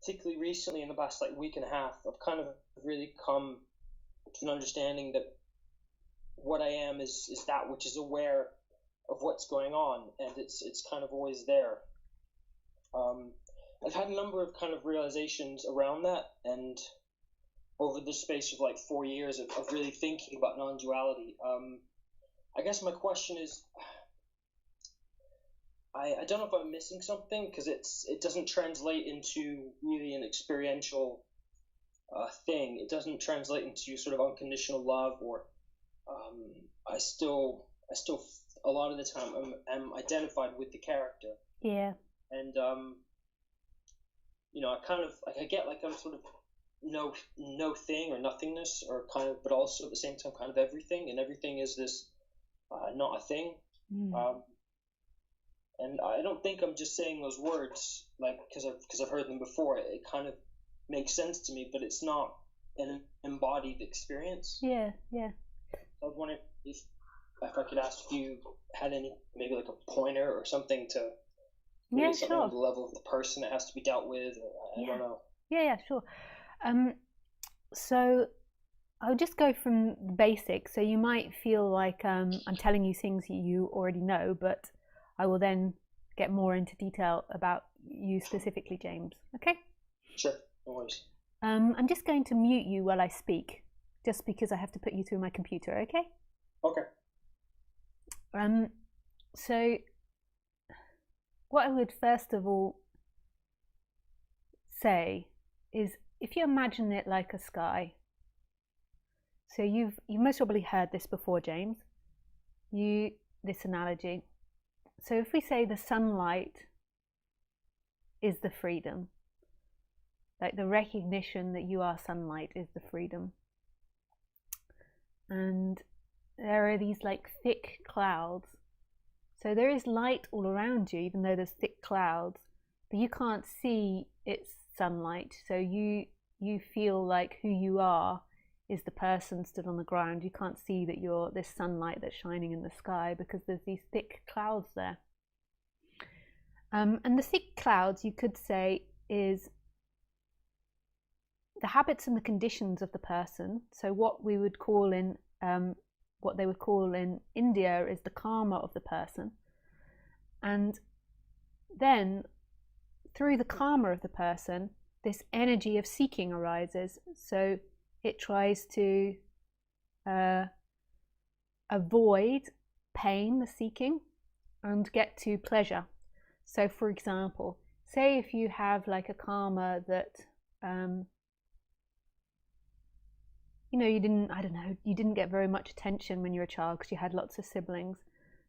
particularly recently in the past like week and a half, I've kind of really come to an understanding that what I am is that which is aware of what's going on, and it's kind of always there. I've had a number of kind of realizations around that, and over the space of like 4 years of really thinking about non-duality. I guess my question is, I don't know if I'm missing something, because it doesn't translate into really an experiential thing. It doesn't translate into sort of unconditional love, or I still a lot of the time I'm identified with the character. Yeah. And I kind of I get like I'm sort of no thing or nothingness, or kind of, but also at the same time kind of everything, and everything is this not a thing. And I don't think I'm just saying those words like because I've heard them before. It kind of makes sense to me, but it's not an embodied experience. Yeah. I was wondering if I could ask if you had any, maybe like a pointer or something to something sure. on the level of the person that has to be dealt with, or I don't know. Yeah, sure. So I'll just go from the basics. So you might feel like I'm telling you things you already know, but I will then get more into detail about you specifically, James. Okay? Sure, no worries. I'm just going to mute you while I speak, just because I have to put you through my computer, okay? Okay. So what I would first of all say is, if you imagine it like a sky, so you most probably heard this before, James, this analogy. So if we say the sunlight is the freedom, like the recognition that you are sunlight is the freedom, and there are these like thick clouds, so there is light all around you even though there's thick clouds, but you can't see its sunlight, so you feel like who you are is the person stood on the ground. You can't see that you're this sunlight that's shining in the sky because there's these thick clouds there. And the thick clouds, you could say, is the habits and the conditions of the person. So what we would call in what they would call in India is the karma of the person. And then through the karma of the person, this energy of seeking arises. So it tries to avoid pain, the seeking, and get to pleasure. So for example, say if you have like a karma that you didn't get very much attention when you were a child because you had lots of siblings.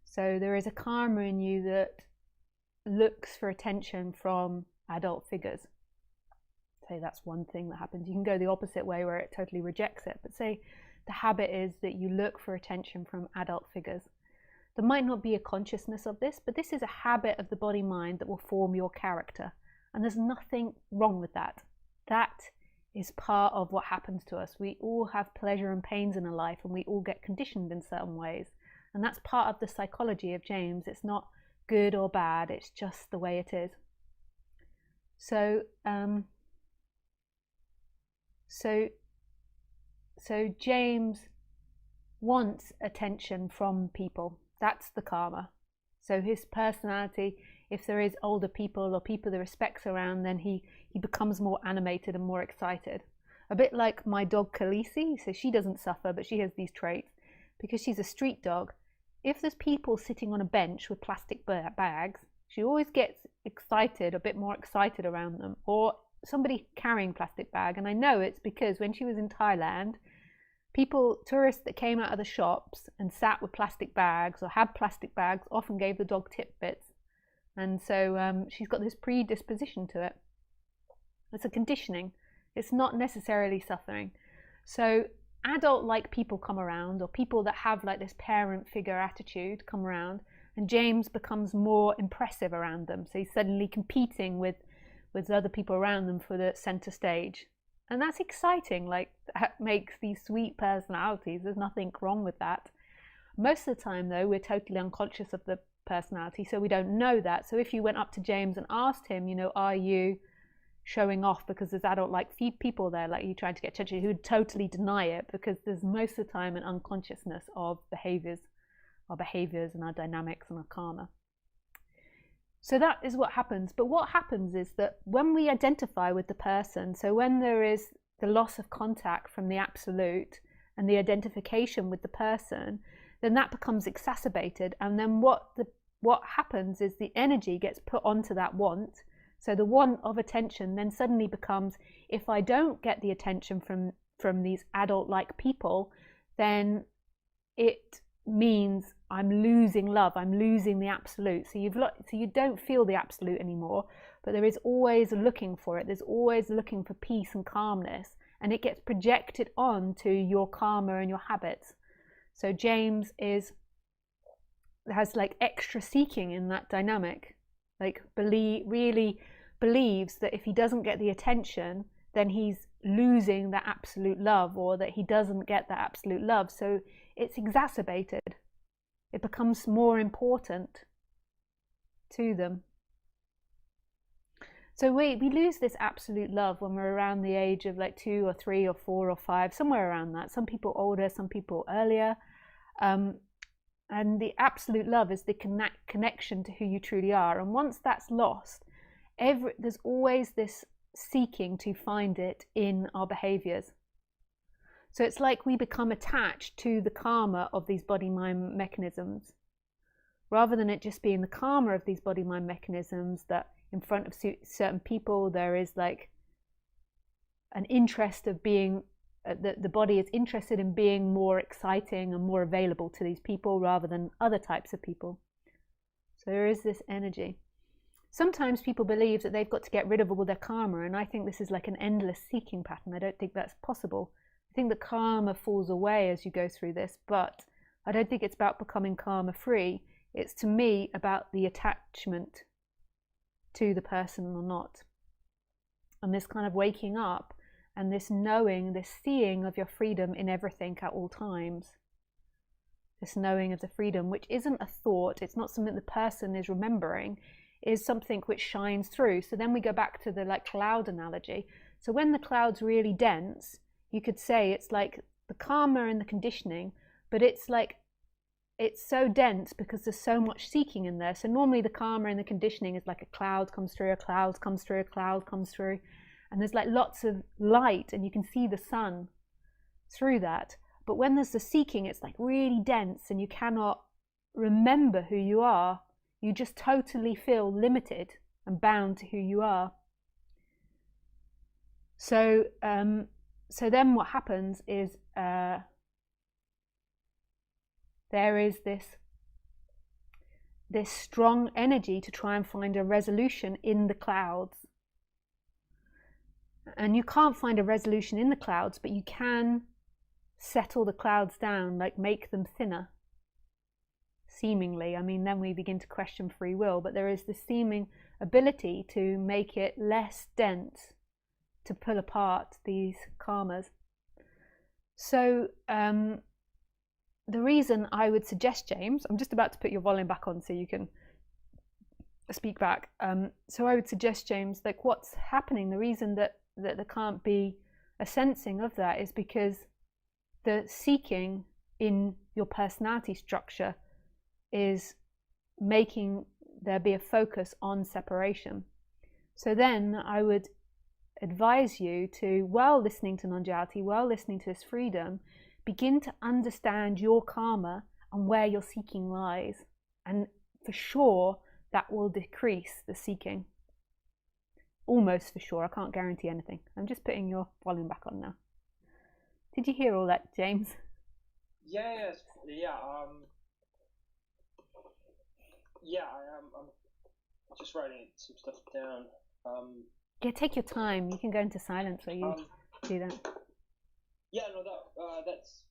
So there is a karma in you that looks for attention from adult figures. Say that's one thing that happens. You can go the opposite way where it totally rejects it, but say the habit is that you look for attention from adult figures. There might not be a consciousness of this, but this is a habit of the body-mind that will form your character, and there's nothing wrong with that. That is part of what happens to us. We all have pleasure and pains in our life, and we all get conditioned in certain ways, and that's part of the psychology of James. It's not good or bad, it's just the way it is. So James wants attention from people. That's the karma. So his personality, if there is older people or people that respects around, then he becomes more animated and more excited. A bit like my dog Khaleesi. So she doesn't suffer, but she has these traits because she's a street dog. If there's people sitting on a bench with plastic bags, she always gets excited, a bit more excited around them, or somebody carrying plastic bag. And I know it's because when she was in Thailand, tourists that came out of the shops and sat with plastic bags or had plastic bags often gave the dog tidbits, and so she's got this predisposition to it. It's a conditioning. It's not necessarily suffering. So adult-like people come around, or people that have like this parent figure attitude come around, and James becomes more impressive around them. So he's suddenly competing with other people around them for the center stage. And that's exciting. Like, that makes these sweet personalities. There's nothing wrong with that. Most of the time, though, we're totally unconscious of the personality, so we don't know that. So if you went up to James and asked him, are you showing off because there's adult like people there, like you trying to get attention, who would totally deny it because there's most of the time an unconsciousness of our behaviors and our dynamics and our karma. So that is what happens. But what happens is that when we identify with the person, so when there is the loss of contact from the absolute and the identification with the person, then that becomes exacerbated. And then what happens is the energy gets put onto that want. So the want of attention then suddenly becomes, if I don't get the attention from these adult-like people, then it means I'm losing love, I'm losing the absolute. So you don't feel the absolute anymore, but there is always looking for it. There's always looking for peace and calmness, and it gets projected onto your karma and your habits. So James has like extra seeking in that dynamic, like really believes that if he doesn't get the attention, then he's losing that absolute love, or that he doesn't get that absolute love. So it's exacerbated. It becomes more important to them. So we lose this absolute love when we're around the age of like 2 or 3 or 4 or 5, somewhere around that. Some people older, some people earlier. And the absolute love is the connection to who you truly are. And once that's lost, there's always this seeking to find it in our behaviors. So it's like we become attached to the karma of these body-mind mechanisms, rather than it just being the karma of these body-mind mechanisms that in front of certain people there is like an interest of being, the body is interested in being more exciting and more available to these people rather than other types of people. So there is this energy. Sometimes people believe that they've got to get rid of all their karma, and I think this is like an endless seeking pattern. I don't think that's possible. I think the karma falls away as you go through this, but I don't think it's about becoming karma free. It's, to me, about the attachment to the person or not. And this kind of waking up and this knowing, this seeing of your freedom in everything at all times. This knowing of the freedom, which isn't a thought, it's not something the person is remembering, is something which shines through. So then we go back to the like cloud analogy. So when the cloud's really dense, you could say it's like the karma and the conditioning, but it's like, it's so dense because there's so much seeking in there. So normally the karma and the conditioning is like a cloud comes through, a cloud comes through, a cloud comes through, and there's like lots of light and you can see the sun through that. But when there's the seeking, it's like really dense and you cannot remember who you are. You just totally feel limited and bound to who you are. So then what happens is there is this strong energy to try and find a resolution in the clouds. And you can't find a resolution in the clouds, but you can settle the clouds down, like make them thinner. Seemingly, I mean, then we begin to question free will, but there is this seeming ability to make it less dense, to pull apart these karmas. So the reason I would suggest, James, I'm just about to put your volume back on so you can speak back. So I would suggest, James, like what's happening, the reason that there can't be a sensing of that is because the seeking in your personality structure is making there be a focus on separation. So then I would advise you to, while listening to non-duality, while listening to this freedom, begin to understand your karma and where your seeking lies. And for sure, that will decrease the seeking. Almost for sure. I can't guarantee anything. I'm just putting your volume back on now. Did you hear all that, James? Yeah. I'm just writing some stuff down. Yeah, take your time. You can go into silence while you do that. Yeah, no, that's.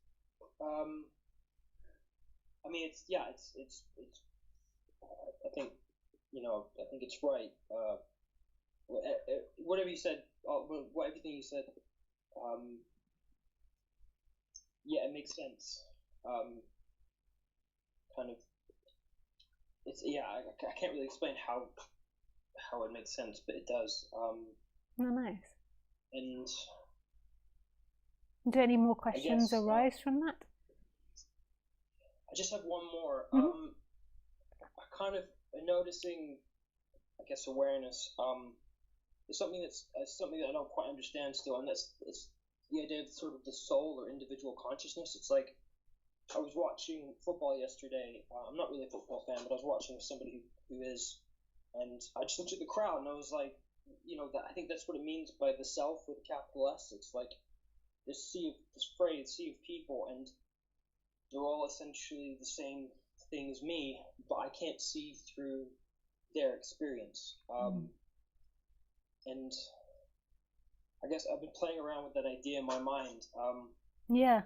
I mean, it's. I think, I think it's right. Whatever you said, everything you said. Yeah, it makes sense. Kind of. It's I can't really explain how it makes sense, but it does. Oh, nice. And do any more questions arise from that? I just have one more. Mm-hmm. Kind of noticing, I guess, awareness. Is something that I don't quite understand still, and it's the idea of sort of the soul or individual consciousness. It's like I was watching football yesterday. I'm not really a football fan, but I was watching with somebody who is, and I just looked at the crowd and I was like, I think that's what it means by the self with a capital S. It's like this sea of people, and they're all essentially the same thing as me, but I can't see through their experience. And I guess I've been playing around with that idea in my mind. Yeah,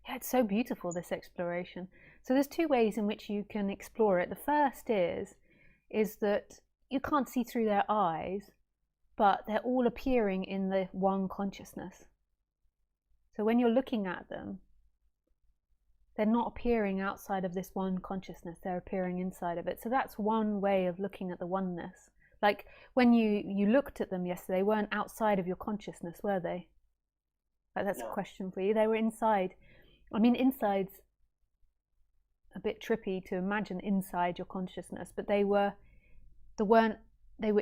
it's so beautiful, this exploration. So there's two ways in which you can explore it. The first is that you can't see through their eyes, but they're all appearing in the one consciousness. So when you're looking at them, they're not appearing outside of this one consciousness, they're appearing inside of it. So that's one way of looking at the oneness. Like when you looked at them yesterday, they weren't outside of your consciousness, were they? Like, that's a question for you. They were inside. I mean, inside's a bit trippy to imagine inside your consciousness, but they were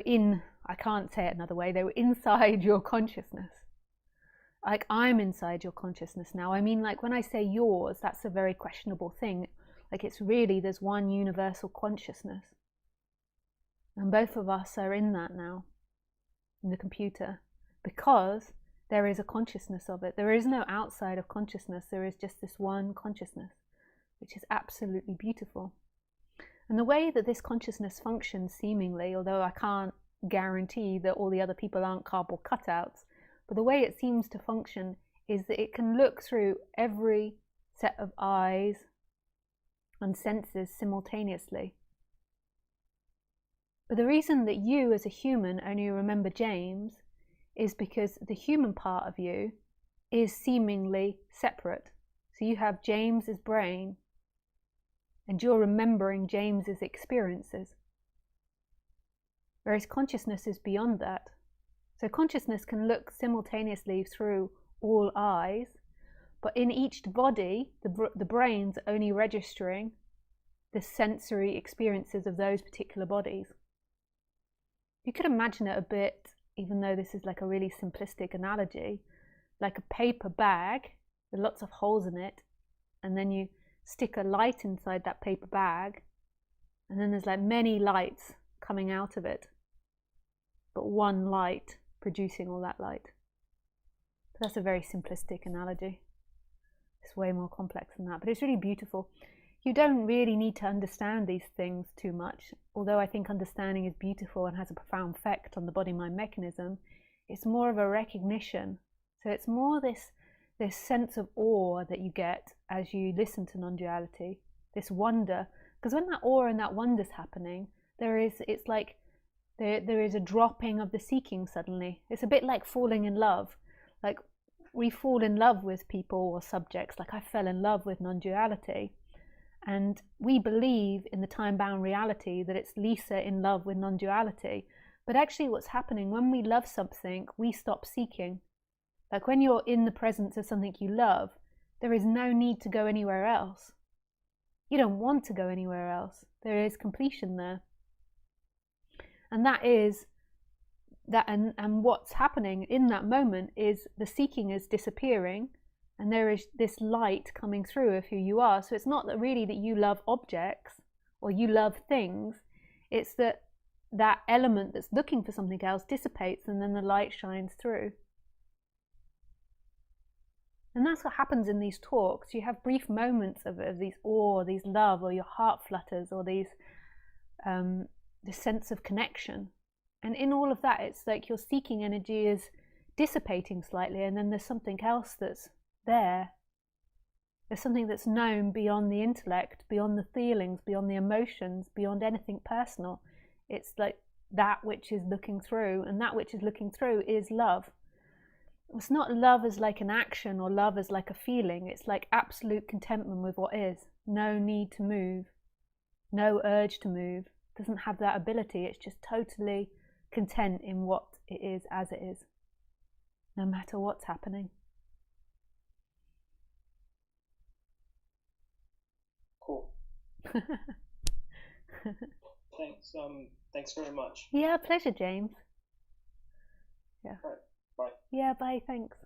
in, I can't say it another way, they were inside your consciousness. Like, I'm inside your consciousness now. I mean, like, when I say yours, that's a very questionable thing. Like, it's really, there's one universal consciousness. And both of us are in that now, in the computer, because there is a consciousness of it. There is no outside of consciousness. There is just this one consciousness, which is absolutely beautiful. And the way that this consciousness functions, seemingly, although I can't guarantee that all the other people aren't cardboard cutouts, but the way it seems to function is that it can look through every set of eyes and senses simultaneously. But the reason that you as a human only remember James is because the human part of you is seemingly separate. So you have James's brain and you're remembering James's experiences. Whereas consciousness is beyond that. So consciousness can look simultaneously through all eyes, but in each body, the brain's only registering the sensory experiences of those particular bodies. You could imagine it a bit, even though this is like a really simplistic analogy, like a paper bag with lots of holes in it, and then you stick a light inside that paper bag, and then there's like many lights coming out of it, but one light producing all that light. But that's a very simplistic analogy. It's way more complex than that, but it's really beautiful. You don't really need to understand these things too much, although I think understanding is beautiful and has a profound effect on the body-mind mechanism. It's more of a recognition. So it's more this sense of awe that you get as you listen to non-duality, this wonder. Because when that awe and that wonder's happening, it's like there is a dropping of the seeking suddenly. It's a bit like falling in love. Like, we fall in love with people or subjects. Like, I fell in love with non-duality. And we believe in the time-bound reality that it's Lisa in love with non-duality. But actually what's happening, when we love something, we stop seeking. Like, when you're in the presence of something you love, there is no need to go anywhere else. You don't want to go anywhere else. There is completion there. And and what's happening in that moment is the seeking is disappearing, and there is this light coming through of who you are. So it's not that really that you love objects or you love things. It's that element that's looking for something else dissipates, and then the light shines through. And that's what happens in these talks. You have brief moments of these awe, these love, or your heart flutters, or these this sense of connection. And in all of that, it's like your seeking energy is dissipating slightly, and then there's something else that's there. There's something that's known beyond the intellect, beyond the feelings, beyond the emotions, beyond anything personal. It's like that which is looking through, and that which is looking through is love. It's not love as like an action or love as like a feeling. It's like absolute contentment with what is. No need to move, no urge to move. It doesn't have that ability. It's just totally content in what it is as it is, no matter what's happening. Cool. Thanks very much. Yeah, pleasure, James. Yeah. All right. Bye. Yeah, bye, thanks.